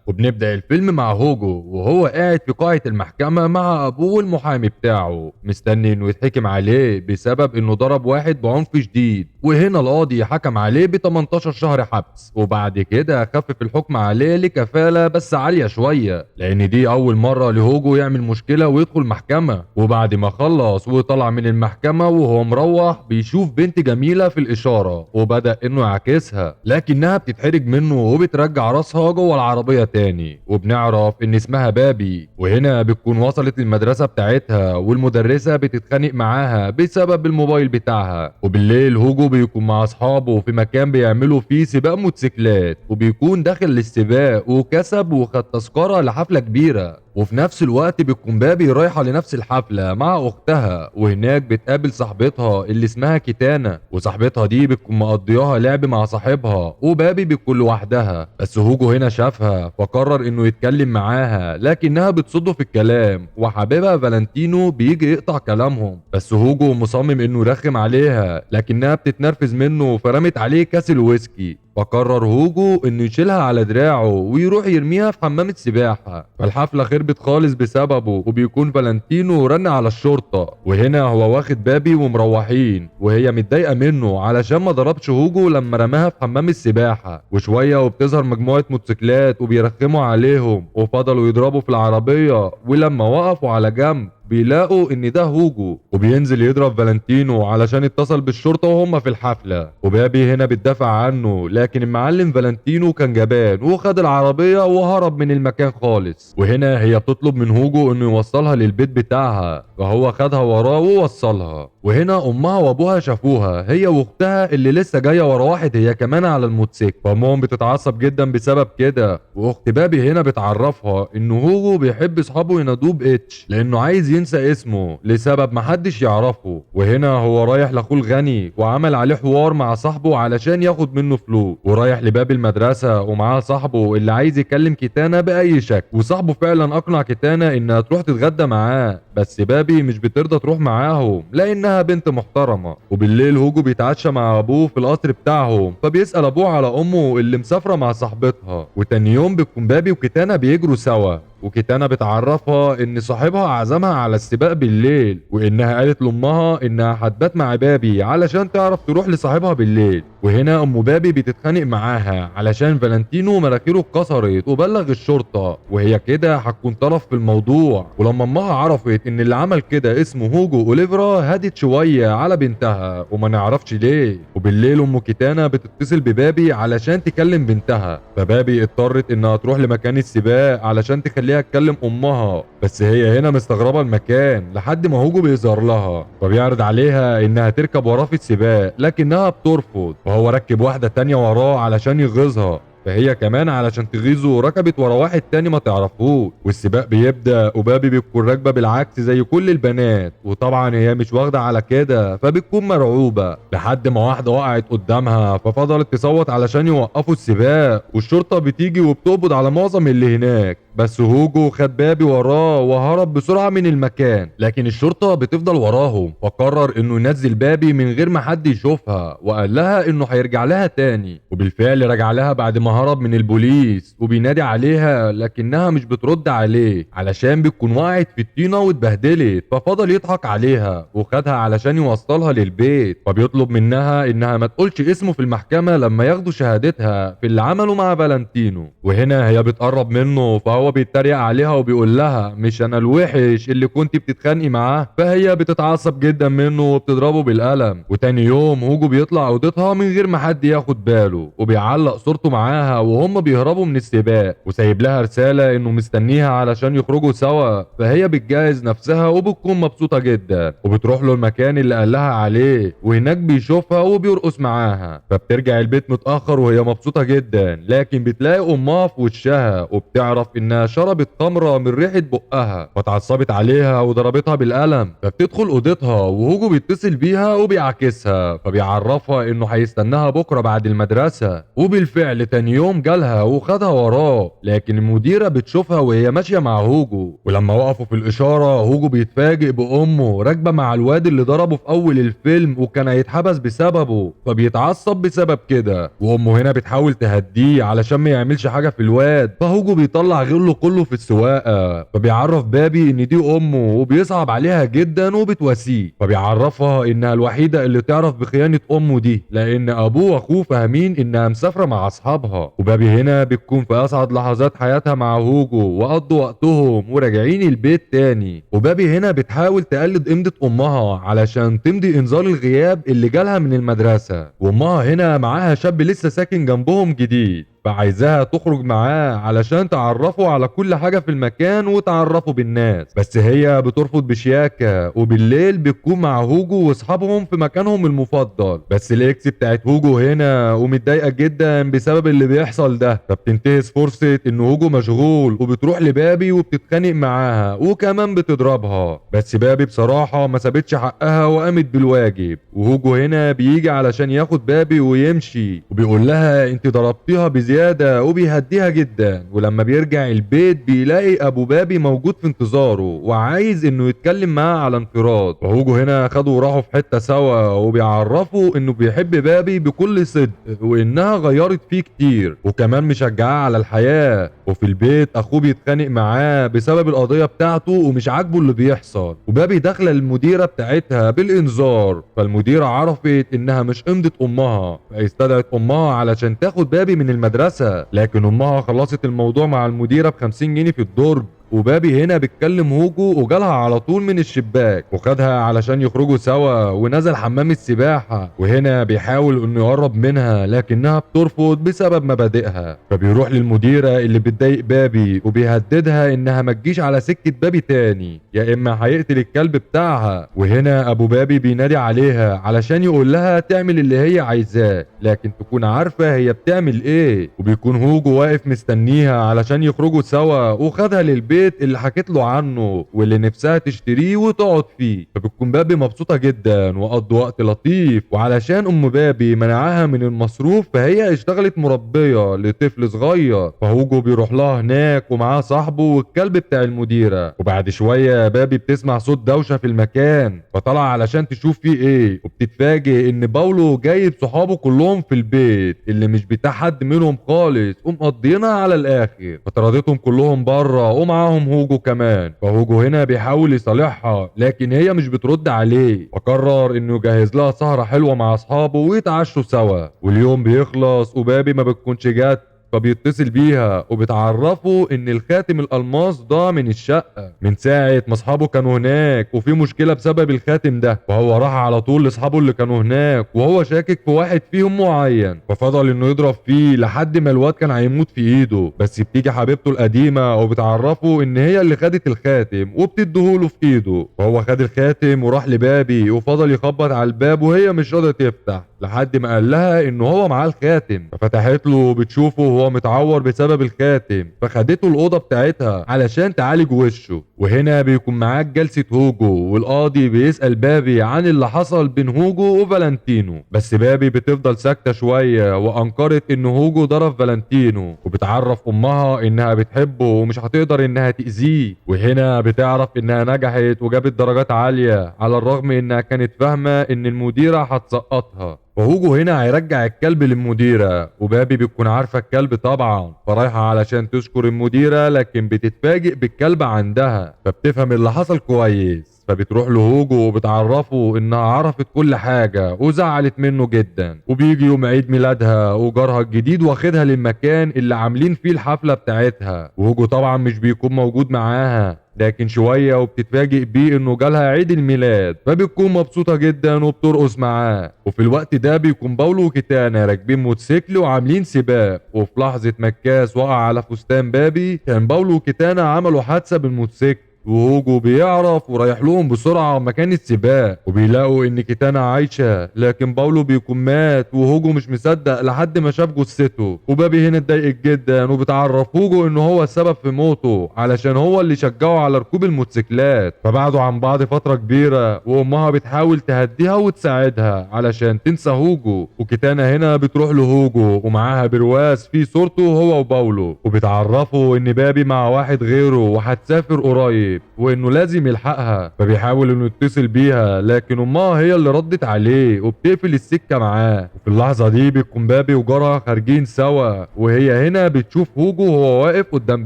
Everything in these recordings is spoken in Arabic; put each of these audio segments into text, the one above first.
وبنبدأ الفيلم مع هوجو وهو قاعد في قاعة المحكمة مع أبوه المحامي بتاعه مستني إنه يتحكم عليه بسبب إنه ضرب واحد بعنف شديد، وهنا القاضي حكم عليه ب 18 شهر حبس، وبعد كده خفف الحكم عليه لكفالة بس عالية شوية لأن دي أول مرة لهوجو يعمل مشكلة ويدخل محكمة. وبعد ما خلص وطلع من المحكمة وهو مروح بيشوف بنت جميلة في الإشارة وبدأ إنه يعاكسها لكنها بتتحرج منه وبترجع راسها جوه العربية تاني، وبنعرف إن اسمها بابي. وهنا بتكون وصلت المدرسة بتاعتها والمدرسة بتتخانق معاها بسبب الموبايل بتاعها. وبالليل هوجو بيكون مع أصحابه في مكان بيعملوا فيه سباق موتوسيكلات، وبيكون داخل السباق وكسب وخد تذكرة لحفلة كبيرة. وفي نفس الوقت بتكون بابي رايحة لنفس الحفلة مع أختها، وهناك بتقابل صاحبتها اللي اسمها كيتانا، وصاحبتها دي بتكون مقضياها لعب مع صاحبها وبابي بتكون لوحدها. بس هوجو هنا شافها فقرر انه يتكلم معاها لكنها بتصده في الكلام، وحبيبها فالنتينو بيجي يقطع كلامهم، بس هوجو مصمم انه يرخم عليها لكنها بتتنرفز منه فرمت عليه كاس الويسكي. فقرر هوجو انه يشيلها على دراعه ويروح يرميها في حمام السباحة، فالحفلة خربت خالص بسببه، وبيكون فالنتينو رن على الشرطة. وهنا هو واخد بابي ومروحين وهي متضايقة منه علشان ما ضربش هوجو لما رماها في حمام السباحة. وشوية وبتظهر مجموعة موتوسيكلات وبيرخموا عليهم وفضلوا يضربوا في العربية، ولما وقفوا على جنب بيلاقوا ان ده هوجو، وبينزل يضرب فالنتينو علشان اتصل بالشرطة وهم في الحفلة. وبابي هنا بتدافع عنه لكن المعلم فالنتينو كان جبان وخد العربية وهرب من المكان خالص. وهنا هي بتطلب من هوجو انه يوصلها للبيت بتاعها، فهو خدها وراه ووصلها. وهنا امها وابوها شافوها هي واختها اللي لسه جايه ورا واحد هي كمان على الموتوسيكل، فامهم بتتعصب جدا بسبب كده. واخت بابي هنا بتعرفها ان هوجو بيحب اصحابه ينادوه باتش لانه عايز ينسى اسمه لسبب محدش يعرفه. وهنا هو رايح لاخوه الغني وعمل عليه حوار مع صاحبه علشان ياخد منه فلوس، ورايح لباب المدرسه ومعاه صاحبه اللي عايز يكلم كيتانا باي شكل. وصاحبه فعلا اقنع كيتانا انها تروح تتغدى معاه، بس بابي مش بترضى تروح معاهم لانها بنت محترمه. وبالليل هوجو بيتعشى مع ابوه في القصر بتاعهم، فبيسال ابوه على امه اللي مسافره مع صاحبتها. وتاني يوم بتكون بابي وكيتانا بيجروا سوا، وكيتانا بتعرفها ان صاحبها عزمها على السباق بالليل، وانها قالت لامها انها هتبات مع بابي علشان تعرف تروح لصاحبها بالليل. وهنا ام بابي بتتخانق معاها علشان فالنتينو مناخيره اتكسرت وبلغ الشرطه، وهي كده هتكون طرف في الموضوع. ولما امها عرفت ان اللي عمل كده اسمه هوجو اوليفرا هدت شويه على بنتها وما نعرفش ليه. وبالليل ام كيتانا بتتصل ببابي علشان تكلم بنتها، فبابي اضطرت انها تروح لمكان السباق علشان تخليها تكلم امها، بس هي هنا مستغربه المكان لحد ما هوجو بيظهر لها فبيعرض عليها انها تركب وراه في السباق لكنها بترفض، فهو ركب واحده تانية وراه علشان يغيظها، فهي كمان علشان تغيظه ركبت ورا واحد تاني ما تعرفوش. والسباق بيبدأ وبابي بتكون راكبة بالعكس زي كل البنات، وطبعا هي مش واخدة على كده فبتكون مرعوبة لحد ما واحدة وقعت قدامها ففضلت تصوت علشان يوقفوا السباق، والشرطة بتيجي وبتقبض على معظم اللي هناك. بس هوجو خد بابي وراه وهرب بسرعة من المكان، لكن الشرطة بتفضل وراهم، فقرر انه ينزل بابي من غير ما حد يشوفها وقال لها انه هيرجع لها تاني. وبالفعل رجع لها بعد ما هرب من البوليس وبينادي عليها لكنها مش بترد عليه علشان بتكون وقعت في الطينة واتبهدلت، ففضل يضحك عليها وخدها علشان يوصلها للبيت، فبيطلب منها انها ما تقولش اسمه في المحكمة لما ياخدوا شهادتها في اللي عمله مع فالنتينو. وهنا هي بتقرب منه فهو بيتريق عليها وبيقول لها مش انا الوحش اللي كنت بتتخانقي معاه، فهي بتتعصب جدا منه وبتضربه بالقلم. وتاني يوم هوجو بيطلع اوضتها من غير ما حد ياخد باله وبيعلق صورته معاها وهم بيهربوا من السباق، وسايب لها رسالة انه مستنيها علشان يخرجوا سوا، فهي بتجهز نفسها وبتكون مبسوطة جدا وبتروح له المكان اللي قال لها عليه، وهناك بيشوفها وبيرقص معاها، فبترجع البيت متأخر وهي مبسوطة جدا، لكن بتلاقي امها في وشها وبتعرف انها انها شربت خمره من ريحه بقها، فتعصبت عليها وضربتها بالقلم. فبتدخل اوضتها وهوجو بيتصل بيها وبيعاكسها، فبيعرفها انه هيستناها بكره بعد المدرسه. وبالفعل تاني يوم جالها وخدها وراه، لكن المديره بتشوفها وهي ماشيه مع هوجو. ولما وقفوا في الاشاره هوجو بيتفاجئ بامه راكبه مع الواد اللي ضربه في اول الفيلم وكان هيتحبس بسببه، فبيتعصب بسبب كده. وامه هنا بتحاول تهديه علشان ما يعملش حاجه في الواد، فهوجو بيطلع غله كله في السواقه. فبيعرف بابي ان دي امه وبيصعب عليها جدا وبتواسيه، فبيعرفها انها الوحيده اللي تعرف بخيانه امه دي، لان ابوه واخوه فاهمين انها مسافره مع اصحابها. وبابي هنا بتكون في اسعد لحظات حياتها مع هوجو، وقضوا وقتهم وراجعين البيت تاني. وبابي هنا بتحاول تقلد قيمة امها علشان تمضي انذار الغياب اللي جالها من المدرسة. وامها هنا معاها شاب لسه ساكن جنبهم جديد، فعايزاها تخرج معاه علشان تعرفه على كل حاجة في المكان وتعرفه بالناس، بس هي بترفض بشياكة. وبالليل بتكون مع هوجو واصحابهم في مكانهم المفضل، بس الاكس بتاعت هوجو هنا ومتضايقة جدا بسبب اللي بيحصل ده، فبتنتهز فرصة ان هوجو مشغول وبتروح لبابي وبتتخانق معاها وكمان بتضربها. بس بابي بصراحة ما سابتش حقها وقامت بالواجب. وهوجو هنا بيجي علشان ياخد بابي ويمشي، وبيقول لها انت ضربتيها بزيادة وبيهديها جدا. ولما بيرجع البيت بيلاقي ابو بابي موجود في انتظاره وعايز انه يتكلم معاه على انفراد. وهوجو هنا خدوا وراحوا في حتة سوا وبيعرفوا انه بيحب بابي بكل صدق، وانها غيرت فيه كتير وكمان مشجعاه على الحياة. وفي البيت اخوه بيتخانق معاه بسبب القضية بتاعته ومش عاجبه اللي بيحصل. وبابي داخله المديرة بتاعتها بالانذار، فالمديرة عرفت انها مش قيمة امها، فاستدعت امها علشان تاخد بابي من المدرسة. لكن امها خلصت الموضوع مع المديرة ب50 جنيه في الدرج. وبابي هنا بتكلم هوجو وجالها على طول من الشباك وخدها علشان يخرجوا سوا، ونزل حمام السباحة. وهنا بيحاول انه يقرب منها لكنها بترفض بسبب مبادئها. فبيروح للمديرة اللي بتضايق بابي وبيهددها انها ما تجيش على سكة بابي تاني يا اما هيقتل الكلب بتاعها. وهنا ابو بابي بينادي عليها علشان يقول لها تعمل اللي هي عايزاه، لكن تكون عارفة هي بتعمل ايه. وبيكون هوجو واقف مستنيها علشان يخرجوا سوا، وخدها للبيت اللي حكيت له عنه واللي نفسها تشتريه وتقعد فيه. فبتكون بابي مبسوطة جدا وقضوا وقت لطيف. وعلشان ام بابي منعها من المصروف فهي اشتغلت مربية لطفل صغير، فهوجو بيروح لها هناك ومعاه صاحبه والكلب بتاع المديرة. وبعد شوية بابي بتسمع صوت دوشة في المكان، فطلع علشان تشوف فيه ايه، وبتتفاجئ ان باولو جايب صحابه كلهم في البيت اللي مش بتاع حد منهم خالص ومقضينها على الاخر. فطردتهم كلهم بره ومعاهم هوجو كمان. فهوجو هنا بيحاول يصالحها لكن هي مش بترد عليه، فقرر انه يجهز لها سهرة حلوة مع اصحابه ويتعشوا سوا. واليوم بيخلص وبابي ما بتكونش جات، فبيتصل بيها وبتعرفه ان الخاتم الالماس ضاع من الشقه من ساعه ما اصحابه كانوا هناك، وفي مشكله بسبب الخاتم ده. فهو راح على طول لاصحابه اللي كانوا هناك وهو شاكك في واحد فيهم معين، ففضل انه يضرب فيه لحد ما الواد كان هيموت في ايده. بس بتيجي حبيبته القديمه وبتعرفه ان هي اللي خدت الخاتم وبتديهوله في ايده. فهو خد الخاتم وراح لبابي وفضل يخبط على الباب وهي مش راضيه تفتح لحد ما قال لها ان هو معاه الخاتم. ففتحت له وبتشوفه وهو متعور بسبب الخاتم، فخدته الاوضه بتاعتها علشان تعالج وشه. وهنا بيكون معاك جلسه هوجو والقاضي بيسال بابي عن اللي حصل بين هوجو وفالنتينو، بس بابي بتفضل ساكته شويه وانكرت ان هوجو ضرب فالنتينو، وبتعرف امها انها بتحبه ومش هتقدر انها تاذيه. وهنا بتعرف انها نجحت وجابت درجات عاليه على الرغم انها كانت فاهمه ان المديره هتسقطها. وهوجو هنا هيرجع الكلب للمديرة، وبابي بتكون عارفة الكلب طبعا، فرايحة علشان تشكر المديرة لكن بتتفاجئ بالكلب عندها، فبتفهم اللي حصل كويس. فبتروح لهوجو وبتعرفه انها عرفت كل حاجة وزعلت منه جدا. وبيجي يوم عيد ميلادها وجارها الجديد واخدها للمكان اللي عاملين فيه الحفلة بتاعتها. وهوجو طبعا مش بيكون موجود معاها، لكن شوية وبتتفاجئ بيه انه جالها عيد الميلاد، فبتكون مبسوطة جدا وبترقص معاه. وفي الوقت ده بيكون باولو وكيتانا راكبين موتوسيكل وعاملين سباق، وفي لحظة ما الكاس وقع على فستان بابي كان باولو وكيتانا عملوا حادثة بالموتوسيكل، وهوجو بيعرف ورايح لهم بسرعة مكان السباق، وبيلاقوا ان كيتانا عايشة، لكن باولو بيكون مات وهوجو مش مصدق لحد ما شاف جثته. وبابي هنا اتضايقت جدا وبتعرف هوجو ان هو السبب في موته علشان هو اللي شجعه على ركوب الموتوسيكلات. فبعدوا عن بعض فترة كبيرة وامها بتحاول تهديها وتساعدها علشان تنسى هوجو. وكيتانا هنا بتروح لهوجو ومعاها برواز فيه صورته هو وباولو، وبتعرفه ان بابي مع واحد غيره وهتسافر قريب وانه لازم يلحقها. فبيحاول انه يتصل بيها لكن امها هي اللي ردت عليه وبتقفل السكة معاه. وفي اللحظة دي بيكون بابي وجارها خارجين سوا، وهي هنا بتشوف هوجو وهو واقف قدام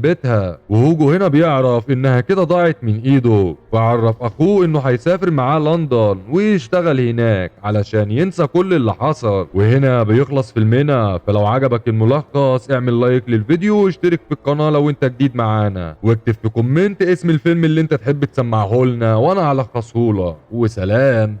بيتها. وهوجو هنا بيعرف انها كده ضاعت من ايده، فعرف اخوه انه هيسافر معاه لندن ويشتغل هناك علشان ينسى كل اللي حصل. وهنا بيخلص فيلمنا. فلو عجبك الملخص اعمل لايك للفيديو واشترك في القناة لو انت جديد معانا، واكتب في كومنت اسم الفيلم اللي انت تحب تسمعه لنا وانا هلخصه لك. وسلام.